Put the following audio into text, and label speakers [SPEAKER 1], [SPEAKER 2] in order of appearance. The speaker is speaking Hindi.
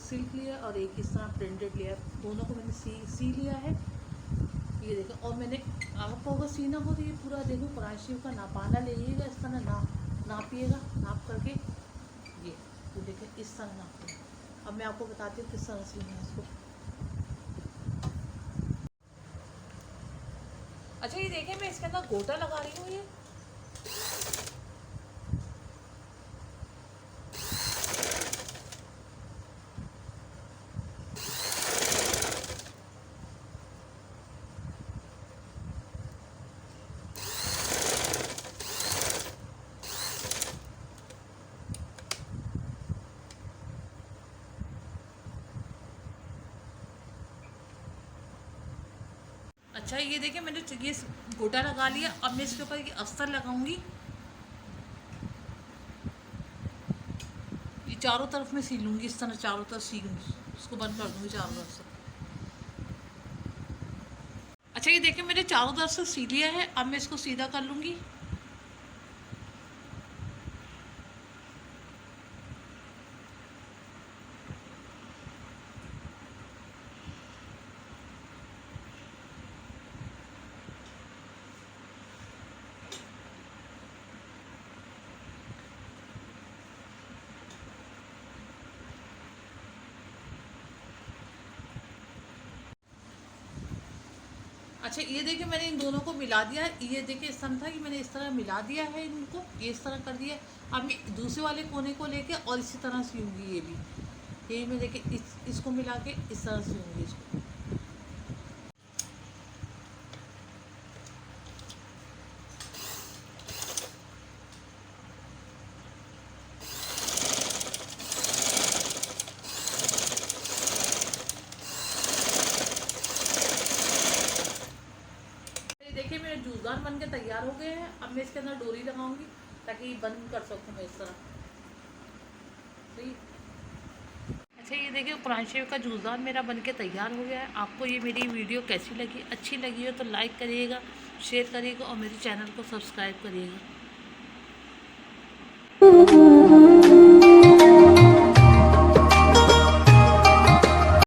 [SPEAKER 1] सिल्क लिया और एक इस तरह प्रिंटेड लिया, दोनों को मैंने सी लिया है। ये देखो, और मैंने आपको अगर सीना हो तो ये पूरा देखो कुरान शरीफ का नापाना लेइएगा, इस तरह नापिएगा, नाप करके ये देखिए इस तरह नापते। अब मैं आपको बताती हूँ किस तरह सीना है इसको। अच्छा ये देखिए, मैं इसके अंदर गोटा लगा रही हूँ। ये अच्छा ये देखिए, मैंने ये गोटा लगा लिया। अब मैं इसके ऊपर ये अस्तर लगाऊंगी। ये चारों तरफ में सी लूँगी, इस तरह चारों तरफ सी लूँगी, इसको बंद कर दूँगी चारों तरफ से। अच्छा ये देखिए, मैंने चारों तरफ से सी लिया है। अब मैं इसको सीधा कर लूँगी। अच्छा ये देखिए, मैंने इन दोनों को मिला दिया है। ये देखिए इस तरह था कि मैंने इस तरह मिला दिया है इनको, ये इस तरह कर दिया। अब मैं दूसरे वाले कोने को लेके और इसी तरह सीऊंगी। ये भी यही मैं देखिए इसको मिला के इस तरह सीऊंगी इसको। देखिए मेरे जूसदार बन के तैयार हो गए हैं। अब मैं इसके अंदर डोरी लगाऊंगी ताकि बंद कर सकूँ मैं इस तरह। सही। अच्छा ये देखिए, कुरान शरीफ का जूसदार मेरा बन के तैयार हो गया है। आपको ये मेरी वीडियो कैसी लगी? अच्छी लगी हो तो लाइक करिएगा, शेयर करिएगा और मेरे चैनल को सब्सक्राइब करिएगा।